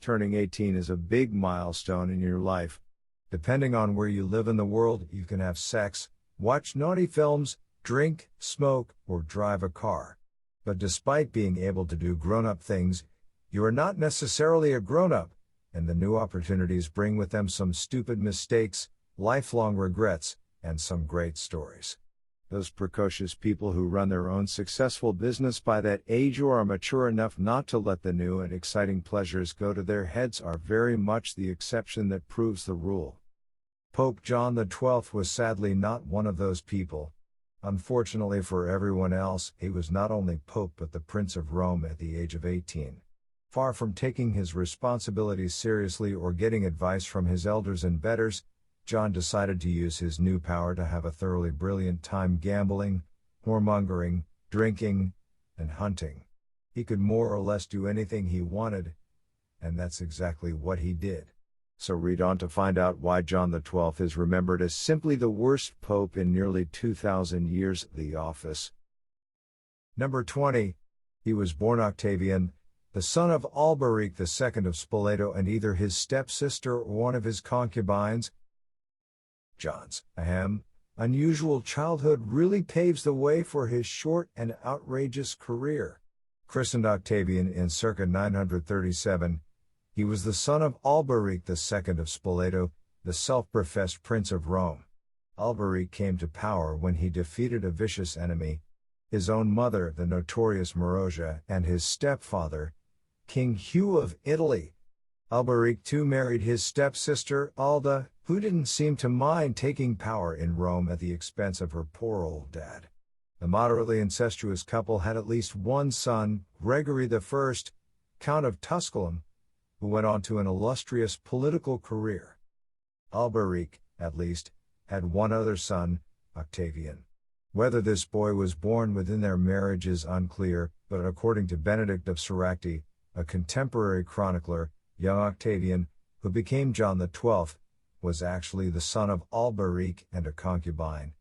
Turning 18 is a big milestone in your life. Depending on where you live in the world, you can have sex, watch naughty films, drink, smoke, or drive a car. But despite being able to do grown-up things, you are not necessarily a grown-up, and the new opportunities bring with them some stupid mistakes, lifelong regrets, and some great stories. Those precocious people who run their own successful business by that age or are mature enough not to let the new and exciting pleasures go to their heads are very much the exception that proves the rule. Pope John XII was sadly not one of those people. Unfortunately for everyone else, he was not only Pope but the Prince of Rome at the age of 18. Far from taking his responsibilities seriously or getting advice from his elders and betters, John decided to use his new power to have a thoroughly brilliant time gambling, whoremongering, drinking, and hunting. He could more or less do anything he wanted, and that's exactly what he did. So read on to find out why John XII is remembered as simply the worst pope in nearly 2,000 years of the office. Number 20. He was born Octavian, the son of Alberic II of Spoleto and either his stepsister or one of his concubines. John's unusual childhood really paves the way for his short and outrageous career. Christened Octavian in circa 937, he was the son of Alberic II of Spoleto, the self-professed Prince of Rome. Alberic came to power when he defeated a vicious enemy, his own mother, the notorious Marozia, and his stepfather, King Hugh of Italy. Alberic too married his stepsister, Alda, who didn't seem to mind taking power in Rome at the expense of her poor old dad. The moderately incestuous couple had at least one son, Gregory I, Count of Tusculum, who went on to an illustrious political career. Alberic, at least, had one other son, Octavian. Whether this boy was born within their marriage is unclear, but according to Benedict of Soracte, a contemporary chronicler, young Octavian, who became John XII, was actually the son of Alberic and a concubine.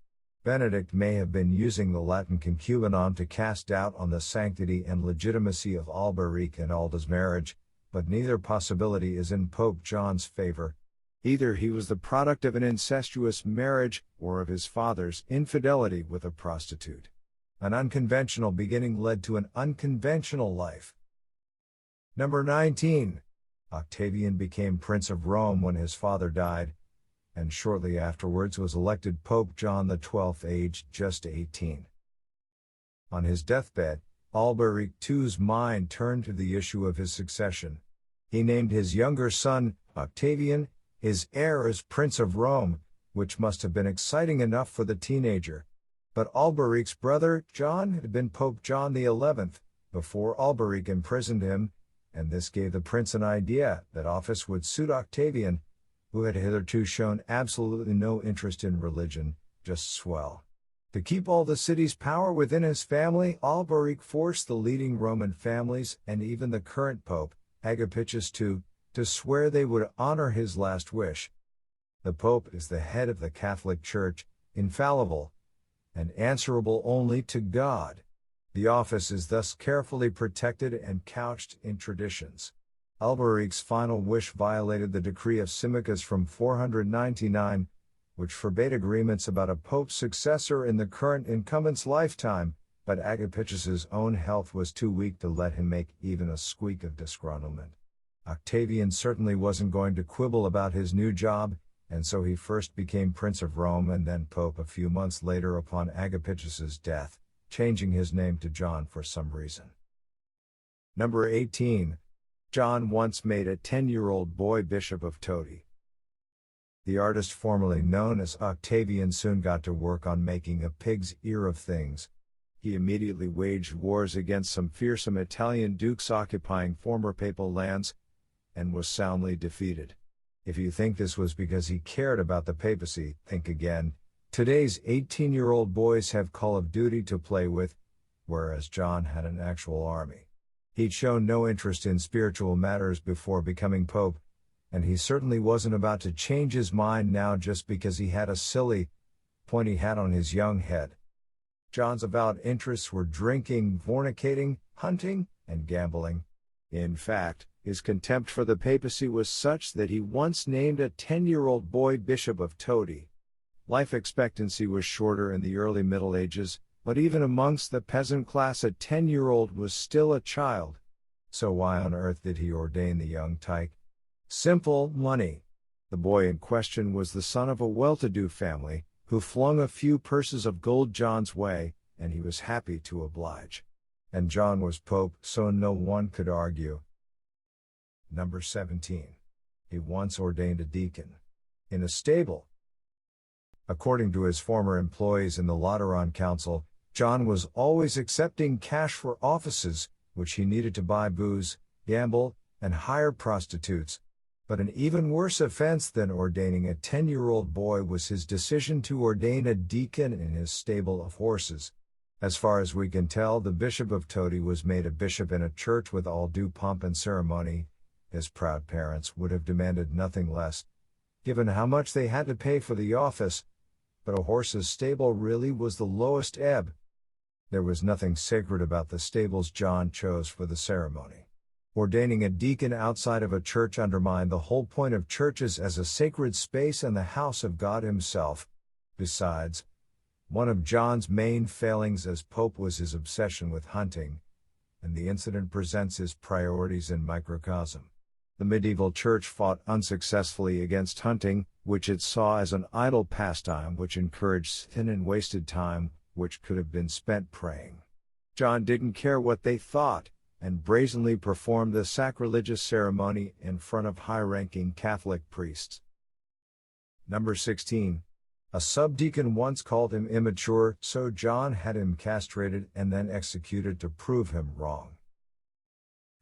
Benedict may have been using the Latin concubinon to cast doubt on the sanctity and legitimacy of Alberic and Alda's marriage, but neither possibility is in Pope John's favor. Either he was the product of an incestuous marriage or of his father's infidelity with a prostitute. An unconventional beginning led to an unconventional life. Number 19. Octavian became Prince of Rome when his father died, and shortly afterwards was elected Pope John XII, aged just 18. On his deathbed, Alberic II's mind turned to the issue of his succession. He named his younger son, Octavian, his heir as Prince of Rome, which must have been exciting enough for the teenager. But Alberic's brother, John, had been Pope John XI, before Alberic imprisoned him, and this gave the prince an idea that office would suit Octavian, who had hitherto shown absolutely no interest in religion, just swell. To keep all the city's power within his family, Alberic forced the leading Roman families and even the current pope, Agapitius II, to swear they would honor his last wish. The pope is the head of the Catholic Church, infallible, and answerable only to God. The office is thus carefully protected and couched in traditions. Alberic's final wish violated the decree of Symmachus from 499, which forbade agreements about a pope's successor in the current incumbent's lifetime, but Agapitius's own health was too weak to let him make even a squeak of disgruntlement. Octavian certainly wasn't going to quibble about his new job, and so he first became Prince of Rome and then Pope a few months later upon Agapitius's death, changing his name to John for some reason. Number 18. John once made a 10-year-old boy Bishop of Todi. The artist formerly known as Octavian soon got to work on making a pig's ear of things. He immediately waged wars against some fearsome Italian dukes occupying former papal lands, and was soundly defeated. If you think this was because he cared about the papacy, think again. Today's 18-year-old boys have Call of Duty to play with, whereas John had an actual army. He'd shown no interest in spiritual matters before becoming pope, and he certainly wasn't about to change his mind now just because he had a silly, pointy hat on his young head. John's avowed interests were drinking, fornicating, hunting, and gambling. In fact, his contempt for the papacy was such that he once named a 10-year-old boy Bishop of Todi. Life expectancy was shorter in the early Middle Ages, but even amongst the peasant class a 10-year-old was still a child. So why on earth did he ordain the young tyke? Simple: money. The boy in question was the son of a well-to-do family, who flung a few purses of gold John's way, and he was happy to oblige. And John was Pope, so no one could argue. Number 17. He once ordained a deacon. In a stable. According to his former employees in the Lateran Council, John was always accepting cash for offices, which he needed to buy booze, gamble, and hire prostitutes. But an even worse offense than ordaining a 10-year-old boy was his decision to ordain a deacon in his stable of horses. As far as we can tell, the Bishop of Todi was made a bishop in a church with all due pomp and ceremony. His proud parents would have demanded nothing less, given how much they had to pay for the office, but a horse's stable really was the lowest ebb. There was nothing sacred about the stables John chose for the ceremony. Ordaining a deacon outside of a church undermined the whole point of churches as a sacred space and the house of God himself. Besides, one of John's main failings as pope was his obsession with hunting, and the incident presents his priorities in microcosm. The medieval church fought unsuccessfully against hunting, which it saw as an idle pastime which encouraged sin and wasted time, which could have been spent praying. John didn't care what they thought, and brazenly performed the sacrilegious ceremony in front of high-ranking Catholic priests. Number 16. A subdeacon once called him immature, so John had him castrated and then executed to prove him wrong.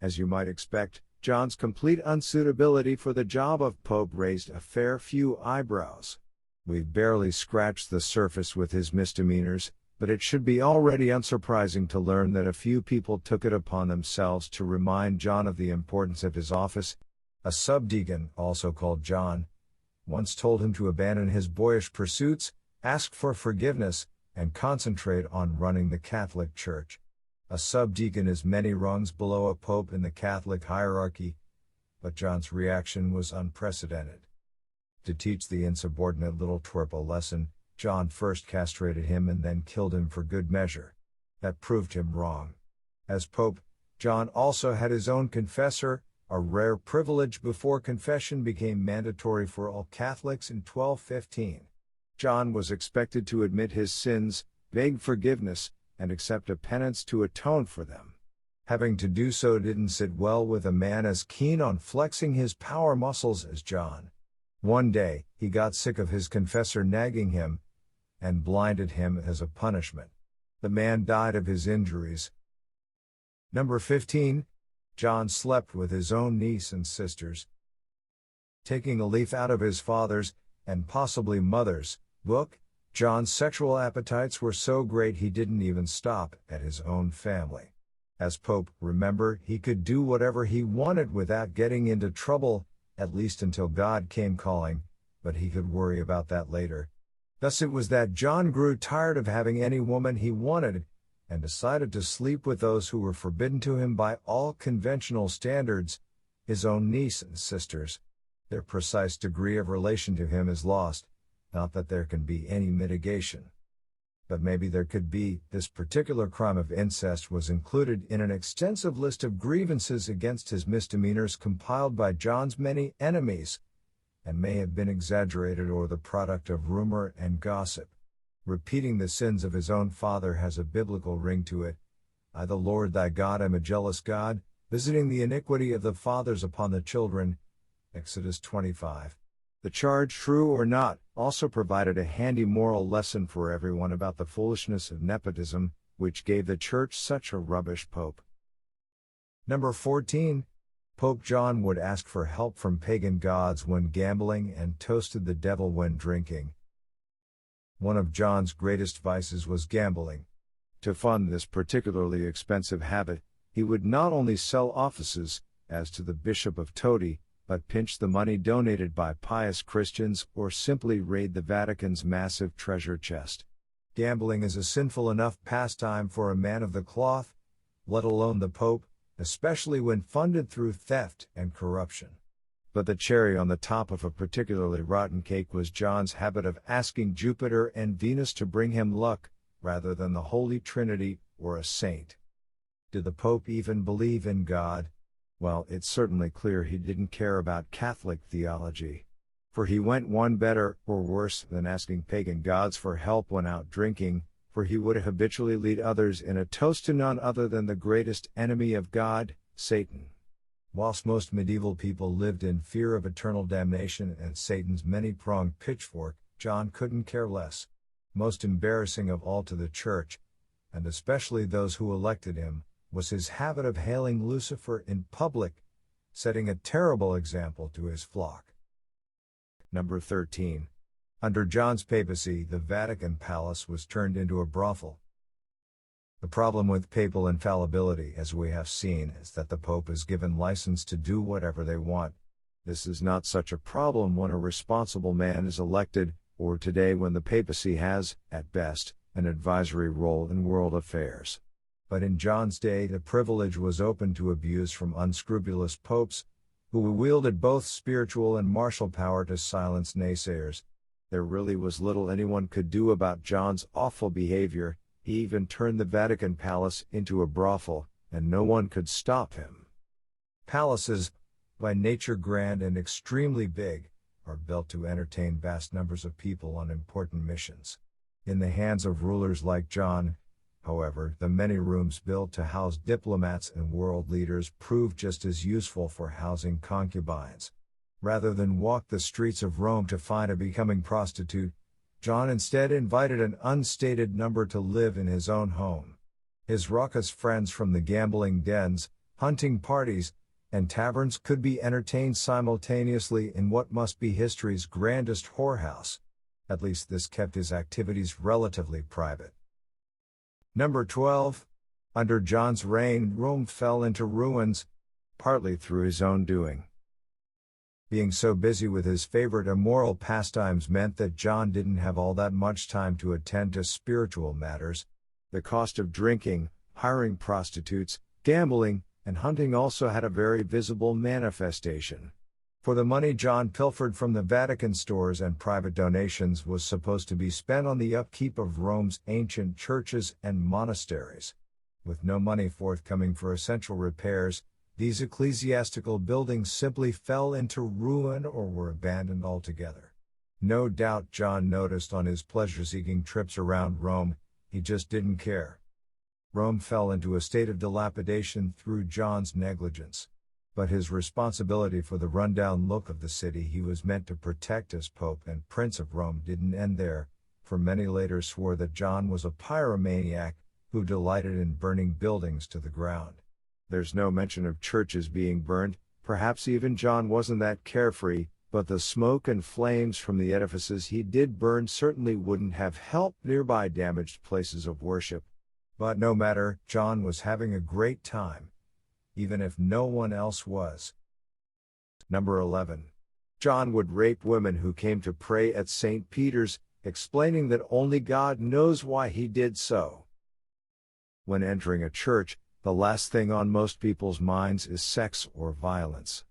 As you might expect, John's complete unsuitability for the job of pope raised a fair few eyebrows. We've barely scratched the surface with his misdemeanors, but it should be already unsurprising to learn that a few people took it upon themselves to remind John of the importance of his office. A subdeacon, also called John, once told him to abandon his boyish pursuits, ask for forgiveness, and concentrate on running the Catholic Church. A subdeacon is many rungs below a pope in the Catholic hierarchy, but John's reaction was unprecedented. To teach the insubordinate little twerp a lesson, John first castrated him and then killed him for good measure. That proved him wrong. As pope, John also had his own confessor, a rare privilege before confession became mandatory for all Catholics in 1215. John was expected to admit his sins, beg forgiveness, and accept a penance to atone for them. Having to do so didn't sit well with a man as keen on flexing his power muscles as John. One day, he got sick of his confessor nagging him, and blinded him as a punishment. The man died of his injuries. Number 15. John slept with his own niece and sisters. Taking a leaf out of his father's, and possibly mother's, book, John's sexual appetites were so great he didn't even stop at his own family. As pope, remember, he could do whatever he wanted without getting into trouble, at least until God came calling, but he could worry about that later. Thus it was that John grew tired of having any woman he wanted, and decided to sleep with those who were forbidden to him by all conventional standards, his own niece and sisters. Their precise degree of relation to him is lost, not that there can be any mitigation. But maybe there could be. This particular crime of incest was included in an extensive list of grievances against his misdemeanors compiled by John's many enemies, and may have been exaggerated or the product of rumor and gossip. Repeating the sins of his own father has a biblical ring to it. I, the Lord thy God, am a jealous God, visiting the iniquity of the fathers upon the children. Exodus 25. The charge, true or not, also provided a handy moral lesson for everyone about the foolishness of nepotism, which gave the church such a rubbish pope. Number 14. Pope John would ask for help from pagan gods when gambling and toasted the devil when drinking. One of John's greatest vices was gambling. To fund this particularly expensive habit, he would not only sell offices, as to the Bishop of Todi, but pinch the money donated by pious Christians or simply raid the Vatican's massive treasure chest. Gambling is a sinful enough pastime for a man of the cloth, let alone the Pope, especially when funded through theft and corruption. But the cherry on the top of a particularly rotten cake was John's habit of asking Jupiter and Venus to bring him luck, rather than the Holy Trinity or a saint. Did the Pope even believe in God? Well, it's certainly clear he didn't care about Catholic theology. For he went one better, or worse, than asking pagan gods for help when out drinking, for he would habitually lead others in a toast to none other than the greatest enemy of God, Satan. Whilst most medieval people lived in fear of eternal damnation and Satan's many-pronged pitchfork, John couldn't care less. Most embarrassing of all to the Church, and especially those who elected him, was his habit of hailing Lucifer in public, setting a terrible example to his flock. Number 13. Under John's papacy, the Vatican Palace was turned into a brothel. The problem with papal infallibility, as we have seen, is that the Pope is given license to do whatever they want. This is not such a problem when a responsible man is elected, or today when the papacy has, at best, an advisory role in world affairs. But in John's day the privilege was open to abuse from unscrupulous popes, who wielded both spiritual and martial power to silence naysayers. There really was little anyone could do about John's awful behavior. He even turned the Vatican Palace into a brothel, and no one could stop him. Palaces, by nature grand and extremely big, are built to entertain vast numbers of people on important missions. In the hands of rulers like John, however, the many rooms built to house diplomats and world leaders proved just as useful for housing concubines. Rather than walk the streets of Rome to find a becoming prostitute, John instead invited an unstated number to live in his own home. His raucous friends from the gambling dens, hunting parties, and taverns could be entertained simultaneously in what must be history's grandest whorehouse. At least this kept his activities relatively private. Number 12. Under John's reign, Rome fell into ruins, partly through his own doing. Being so busy with his favorite immoral pastimes meant that John didn't have all that much time to attend to spiritual matters. The cost of drinking, hiring prostitutes, gambling, and hunting also had a very visible manifestation. For the money John pilfered from the Vatican stores and private donations was supposed to be spent on the upkeep of Rome's ancient churches and monasteries. With no money forthcoming for essential repairs, these ecclesiastical buildings simply fell into ruin or were abandoned altogether. No doubt John noticed on his pleasure-seeking trips around Rome, he just didn't care. Rome fell into a state of dilapidation through John's negligence. But his responsibility for the rundown look of the city he was meant to protect as Pope and Prince of Rome didn't end there, for many later swore that John was a pyromaniac who delighted in burning buildings to the ground. There's no mention of churches being burned, perhaps even John wasn't that carefree, but the smoke and flames from the edifices he did burn certainly wouldn't have helped nearby damaged places of worship. But no matter, John was having a great time, even if no one else was. Number 11. John would rape women who came to pray at St. Peter's, explaining that only God knows why he did so. When entering a church, the last thing on most people's minds is sex or violence.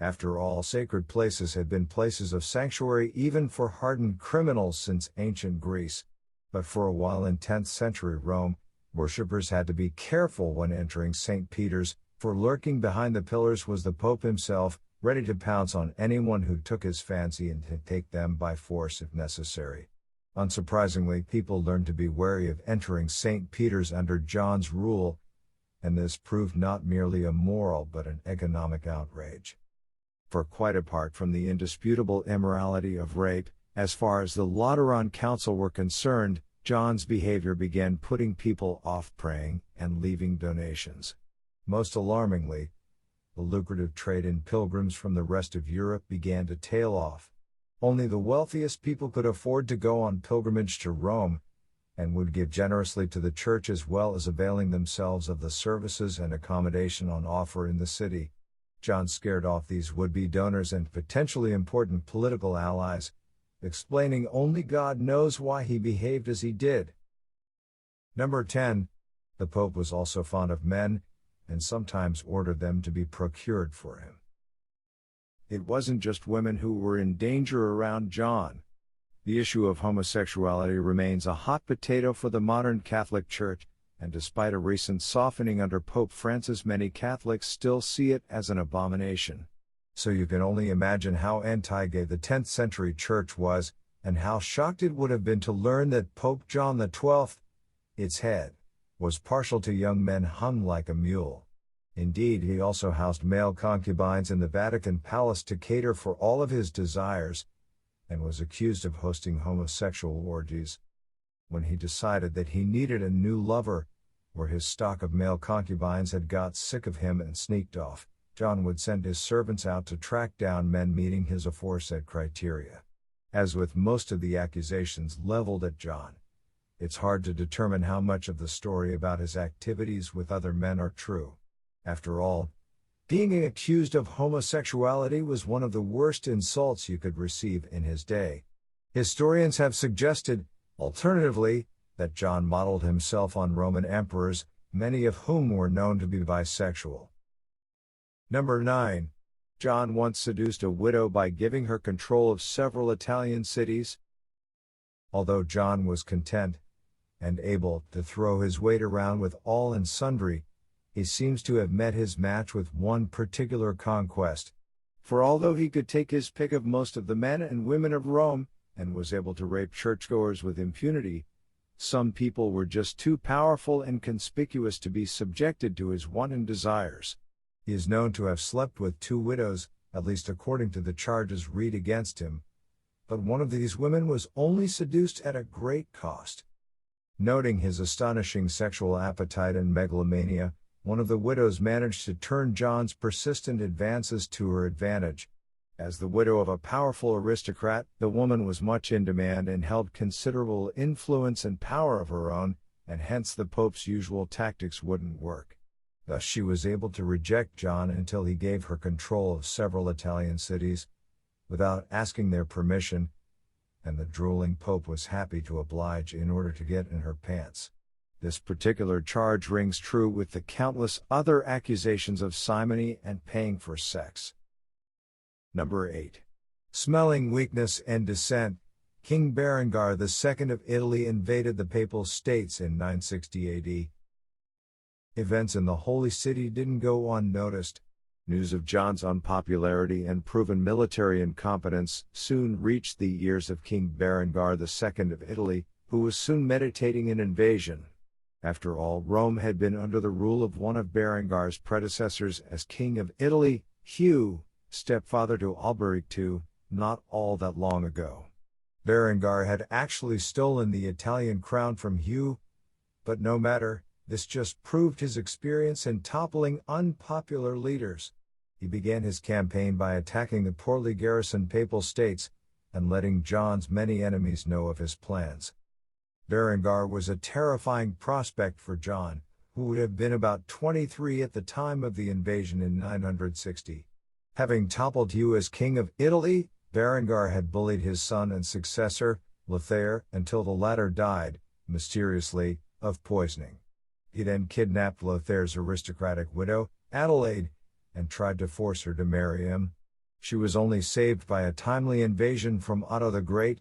After all, sacred places had been places of sanctuary even for hardened criminals since ancient Greece. But for a while in 10th century Rome, worshippers had to be careful when entering St. Peter's, for lurking behind the pillars was the Pope himself, ready to pounce on anyone who took his fancy and to take them by force if necessary. Unsurprisingly, people learned to be wary of entering St. Peter's under John's rule, and this proved not merely a moral but an economic outrage. For quite apart from the indisputable immorality of rape, as far as the Lateran Council were concerned, John's behavior began putting people off praying and leaving donations. Most alarmingly, the lucrative trade in pilgrims from the rest of Europe began to tail off. Only the wealthiest people could afford to go on pilgrimage to Rome, and would give generously to the church as well as availing themselves of the services and accommodation on offer in the city. John scared off these would-be donors and potentially important political allies, explaining only God knows why he behaved as he did. Number 10. The Pope was also fond of men, and sometimes ordered them to be procured for him. It wasn't just women who were in danger around John. The issue of homosexuality remains a hot potato for the modern Catholic Church, and despite a recent softening under Pope Francis, many Catholics still see it as an abomination. So you can only imagine how anti-gay the 10th century Church was, and how shocked it would have been to learn that Pope John XII, its head, was partial to young men hung like a mule. Indeed, he also housed male concubines in the Vatican Palace to cater for all of his desires, and was accused of hosting homosexual orgies. When he decided that he needed a new lover, or his stock of male concubines had got sick of him and sneaked off, John would send his servants out to track down men meeting his aforesaid criteria. As with most of the accusations leveled at John, it's hard to determine how much of the story about his activities with other men are true. After all, being accused of homosexuality was one of the worst insults you could receive in his day. Historians have suggested, alternatively, that John modeled himself on Roman emperors, many of whom were known to be bisexual. Number 9. John once seduced a widow by giving her control of several Italian cities. Although John was content and able to throw his weight around with all and sundry, he seems to have met his match with one particular conquest. For although he could take his pick of most of the men and women of Rome, and was able to rape churchgoers with impunity, some people were just too powerful and conspicuous to be subjected to his wanton desires. He is known to have slept with 2 widows, at least according to the charges read against him, but one of these women was only seduced at a great cost. Noting his astonishing sexual appetite and megalomania, one of the widows managed to turn John's persistent advances to her advantage. As the widow of a powerful aristocrat, the woman was much in demand and held considerable influence and power of her own, and hence the Pope's usual tactics wouldn't work. Thus she was able to reject John until he gave her control of several Italian cities, without asking their permission, and the drooling Pope was happy to oblige in order to get in her pants. This particular charge rings true with the countless other accusations of simony and paying for sex. Number 8. Smelling weakness and dissent, King Berengar II of Italy invaded the Papal States in 960 AD. Events in the Holy City didn't go unnoticed. News of John's unpopularity and proven military incompetence soon reached the ears of King Berengar II of Italy, who was soon meditating an invasion. After all, Rome had been under the rule of one of Berengar's predecessors as King of Italy, Hugh, stepfather to Alberic II, not all that long ago. Berengar had actually stolen the Italian crown from Hugh, but no matter, this just proved his experience in toppling unpopular leaders. He began his campaign by attacking the poorly garrisoned Papal States, and letting John's many enemies know of his plans. Berengar was a terrifying prospect for John, who would have been about 23 at the time of the invasion in 960. Having toppled Hugh as King of Italy, Berengar had bullied his son and successor, Lothair, until the latter died, mysteriously, of poisoning. He then kidnapped Lothair's aristocratic widow, Adelaide, and tried to force her to marry him. She was only saved by a timely invasion from Otto the Great,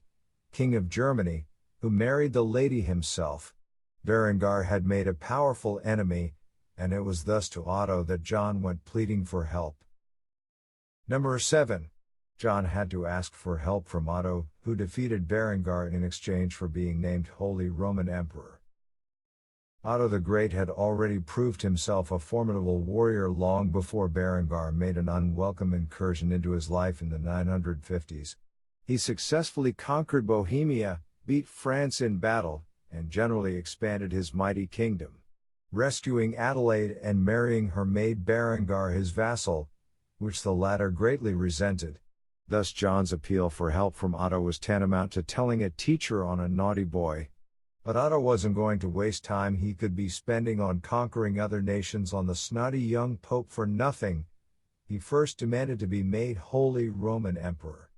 King of Germany, who married the lady himself. Berengar had made a powerful enemy, and it was thus to Otto that John went pleading for help. Number 7. John had to ask for help from Otto, who defeated Berengar in exchange for being named Holy Roman Emperor. Otto the Great had already proved himself a formidable warrior long before Berengar made an unwelcome incursion into his life in the 950s. He successfully conquered Bohemia, beat France in battle, and generally expanded his mighty kingdom. Rescuing Adelaide and marrying her made Berengar his vassal, which the latter greatly resented. Thus John's appeal for help from Otto was tantamount to telling a teacher on a naughty boy. But Otto wasn't going to waste time he could be spending on conquering other nations on the snotty young pope for nothing. He first demanded to be made Holy Roman Emperor.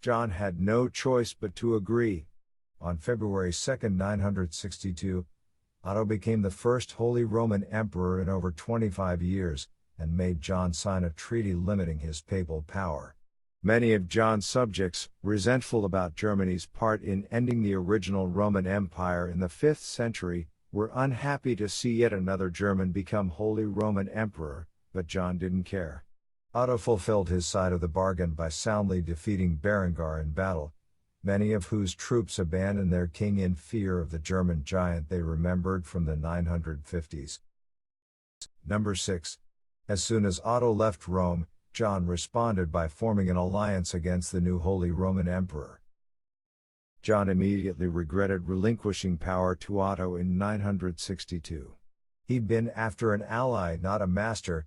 John had no choice but to agree. On February 2, 962, Otto became the first Holy Roman Emperor in over 25 years, and made John sign a treaty limiting his papal power. Many of John's subjects, resentful about Germany's part in ending the original Roman Empire in the 5th century, were unhappy to see yet another German become Holy Roman Emperor, but John didn't care. Otto fulfilled his side of the bargain by soundly defeating Berengar in battle, many of whose troops abandoned their king in fear of the German giant they remembered from the 950s. Number 6. As soon as Otto left Rome, John responded by forming an alliance against the new Holy Roman Emperor. John immediately regretted relinquishing power to Otto in 962. He'd been after an ally, not a master,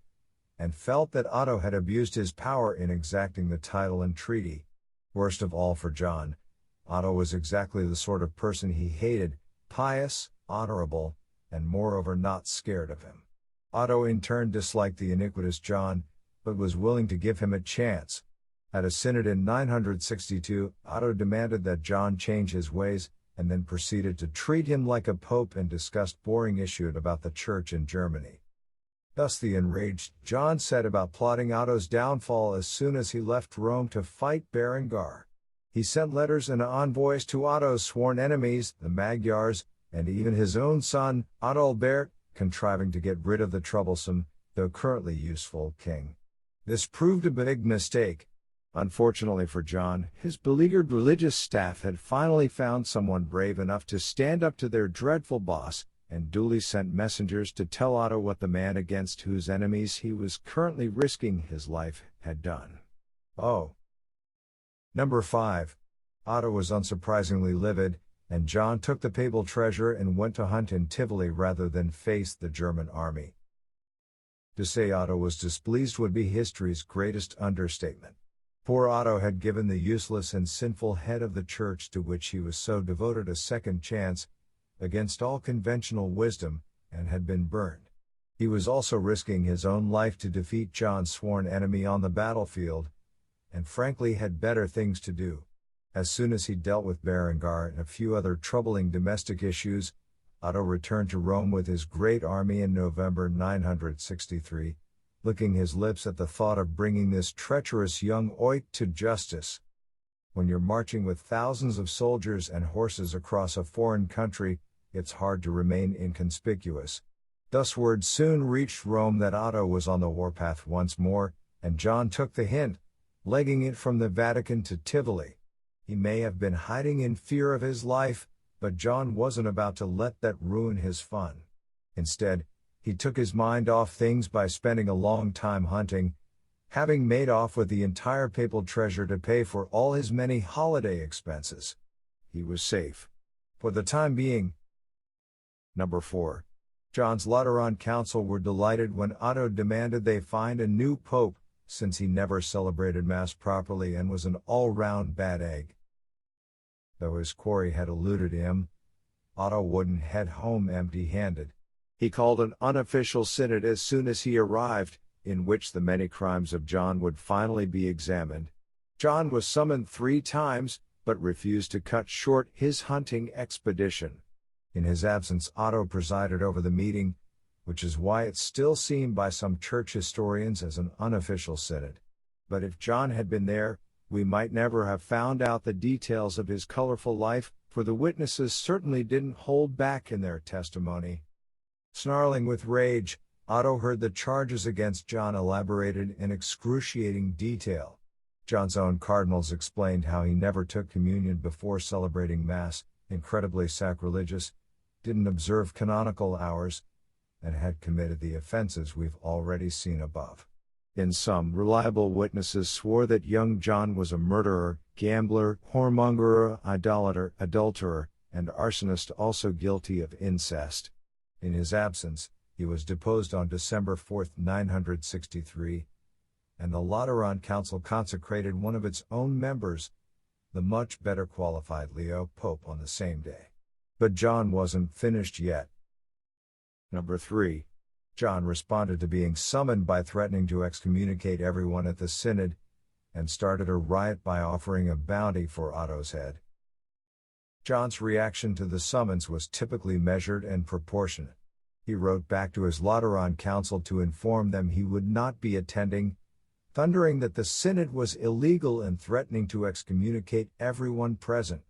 and felt that Otto had abused his power in exacting the title and treaty. Worst of all for John, Otto was exactly the sort of person he hated, pious, honorable, and moreover not scared of him. Otto in turn disliked the iniquitous John, but was willing to give him a chance. At a synod in 962, Otto demanded that John change his ways, and then proceeded to treat him like a pope and discussed boring issues about the church in Germany. Thus the enraged John set about plotting Otto's downfall as soon as he left Rome to fight Berengar. He sent letters and envoys to Otto's sworn enemies, the Magyars, and even his own son, Adalbert, contriving to get rid of the troublesome, though currently useful, king. This proved a big mistake. Unfortunately for John, his beleaguered religious staff had finally found someone brave enough to stand up to their dreadful boss, and duly sent messengers to tell Otto what the man against whose enemies he was currently risking his life had done. Oh. Number 5. Otto was unsurprisingly livid, and John took the papal treasure and went to hunt in Tivoli rather than face the German army. To say Otto was displeased would be history's greatest understatement. Poor Otto had given the useless and sinful head of the church to which he was so devoted a second chance, against all conventional wisdom, and had been burned. He was also risking his own life to defeat John's sworn enemy on the battlefield, and frankly had better things to do. As soon as he dealt with Berengar and a few other troubling domestic issues, Otto returned to Rome with his great army in November 963, licking his lips at the thought of bringing this treacherous young oik to justice. When you're marching with thousands of soldiers and horses across a foreign country, it's hard to remain inconspicuous. Thus word soon reached Rome that Otto was on the warpath once more, and John took the hint, legging it from the Vatican to Tivoli. He may have been hiding in fear of his life, but John wasn't about to let that ruin his fun. Instead, he took his mind off things by spending a long time hunting, having made off with the entire papal treasure to pay for all his many holiday expenses. He was safe. For the time being. Number 4. John's Lateran Council were delighted when Otto demanded they find a new pope, since he never celebrated Mass properly and was an all-round bad egg. Though his quarry had eluded him, Otto wouldn't head home empty-handed. He called an unofficial synod as soon as he arrived, in which the many crimes of John would finally be examined. John was summoned 3 times, but refused to cut short his hunting expedition. In his absence, Otto presided over the meeting, which is why it's still seen by some church historians as an unofficial synod. But if John had been there, we might never have found out the details of his colorful life, for the witnesses certainly didn't hold back in their testimony. Snarling with rage, Otto heard the charges against John elaborated in excruciating detail. John's own cardinals explained how he never took communion before celebrating Mass, incredibly sacrilegious, didn't observe canonical hours, and had committed the offenses we've already seen above. In sum, reliable witnesses swore that young John was a murderer, gambler, whoremonger, idolater, adulterer, and arsonist, also guilty of incest. In his absence, he was deposed on December 4, 963, and the Lateran Council consecrated one of its own members, the much better qualified Leo Pope, on the same day. But John wasn't finished yet. Number 3. John responded to being summoned by threatening to excommunicate everyone at the synod, and started a riot by offering a bounty for Otto's head. John's reaction to the summons was typically measured and proportionate. He wrote back to his Lateran council to inform them he would not be attending, thundering that the synod was illegal and threatening to excommunicate everyone present.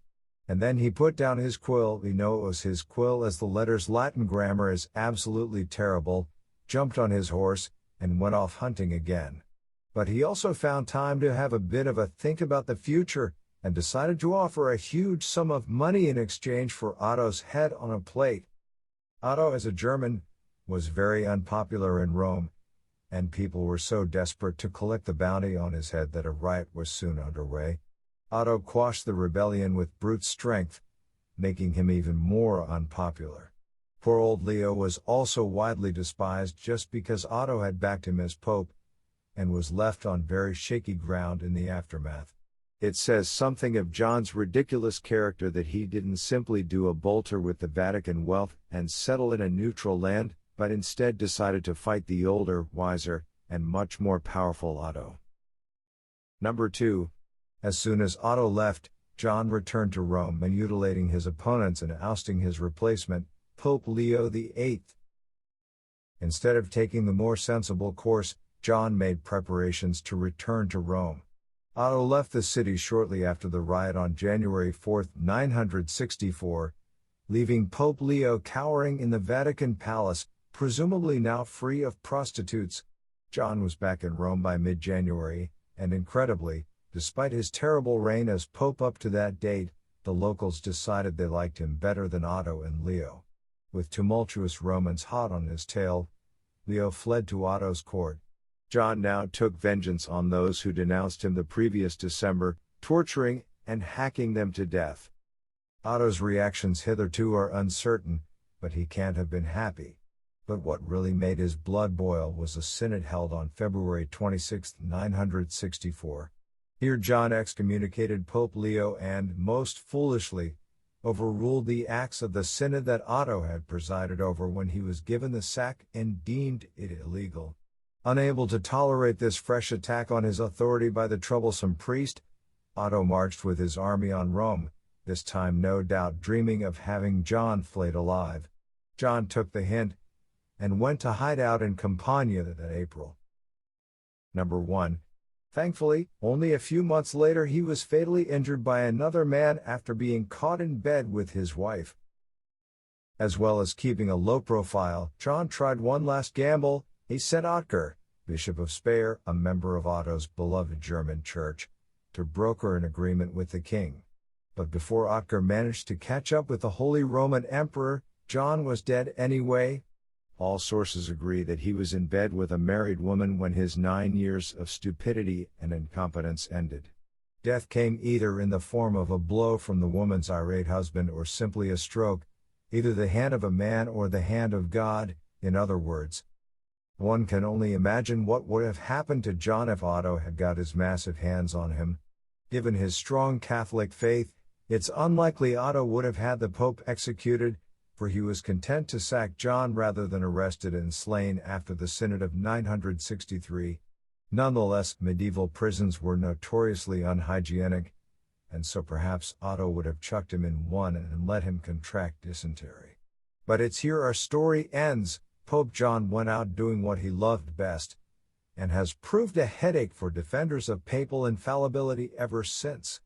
And then he put down his quill, we know it was his quill as the letter's Latin grammar is absolutely terrible, jumped on his horse, and went off hunting again. But he also found time to have a bit of a think about the future, and decided to offer a huge sum of money in exchange for Otto's head on a plate. Otto, as a German, was very unpopular in Rome, and people were so desperate to collect the bounty on his head that a riot was soon underway. Otto quashed the rebellion with brute strength, making him even more unpopular. Poor old Leo was also widely despised just because Otto had backed him as pope, and was left on very shaky ground in the aftermath. It says something of John's ridiculous character that he didn't simply do a bolter with the Vatican wealth and settle in a neutral land, but instead decided to fight the older, wiser, and much more powerful Otto. Number 2. As soon as Otto left, John returned to Rome, mutilating his opponents and ousting his replacement, Pope Leo VIII. Instead of taking the more sensible course, John made preparations to return to Rome. Otto left the city shortly after the riot on January 4, 964, leaving Pope Leo cowering in the Vatican Palace, presumably now free of prostitutes. John was back in Rome by mid-January, and incredibly, despite his terrible reign as pope up to that date, the locals decided they liked him better than Otto and Leo. With tumultuous Romans hot on his tail, Leo fled to Otto's court. John now took vengeance on those who denounced him the previous December, torturing and hacking them to death. Otto's reactions hitherto are uncertain, but he can't have been happy. But what really made his blood boil was a synod held on February 26, 964. Here John excommunicated Pope Leo and, most foolishly, overruled the acts of the synod that Otto had presided over when he was given the sack and deemed it illegal. Unable to tolerate this fresh attack on his authority by the troublesome priest, Otto marched with his army on Rome, this time no doubt dreaming of having John flayed alive. John took the hint, and went to hide out in Campania that April. Number 1. Thankfully, only a few months later he was fatally injured by another man after being caught in bed with his wife. As well as keeping a low profile, John tried one last gamble. He sent Otto, Bishop of Speyer, a member of Otto's beloved German church, to broker an agreement with the king. But before Otto managed to catch up with the Holy Roman Emperor, John was dead anyway. All sources agree that he was in bed with a married woman when his 9 years of stupidity and incompetence ended. Death came either in the form of a blow from the woman's irate husband or simply a stroke, either the hand of a man or the hand of God, in other words. One can only imagine what would have happened to John if Otto had got his massive hands on him. Given his strong Catholic faith, it's unlikely Otto would have had the Pope executed, for he was content to sack John rather than arrested and slain after the Synod of 963. Nonetheless, medieval prisons were notoriously unhygienic, and so perhaps Otto would have chucked him in one and let him contract dysentery. But it's here our story ends. Pope John went out doing what he loved best, and has proved a headache for defenders of papal infallibility ever since.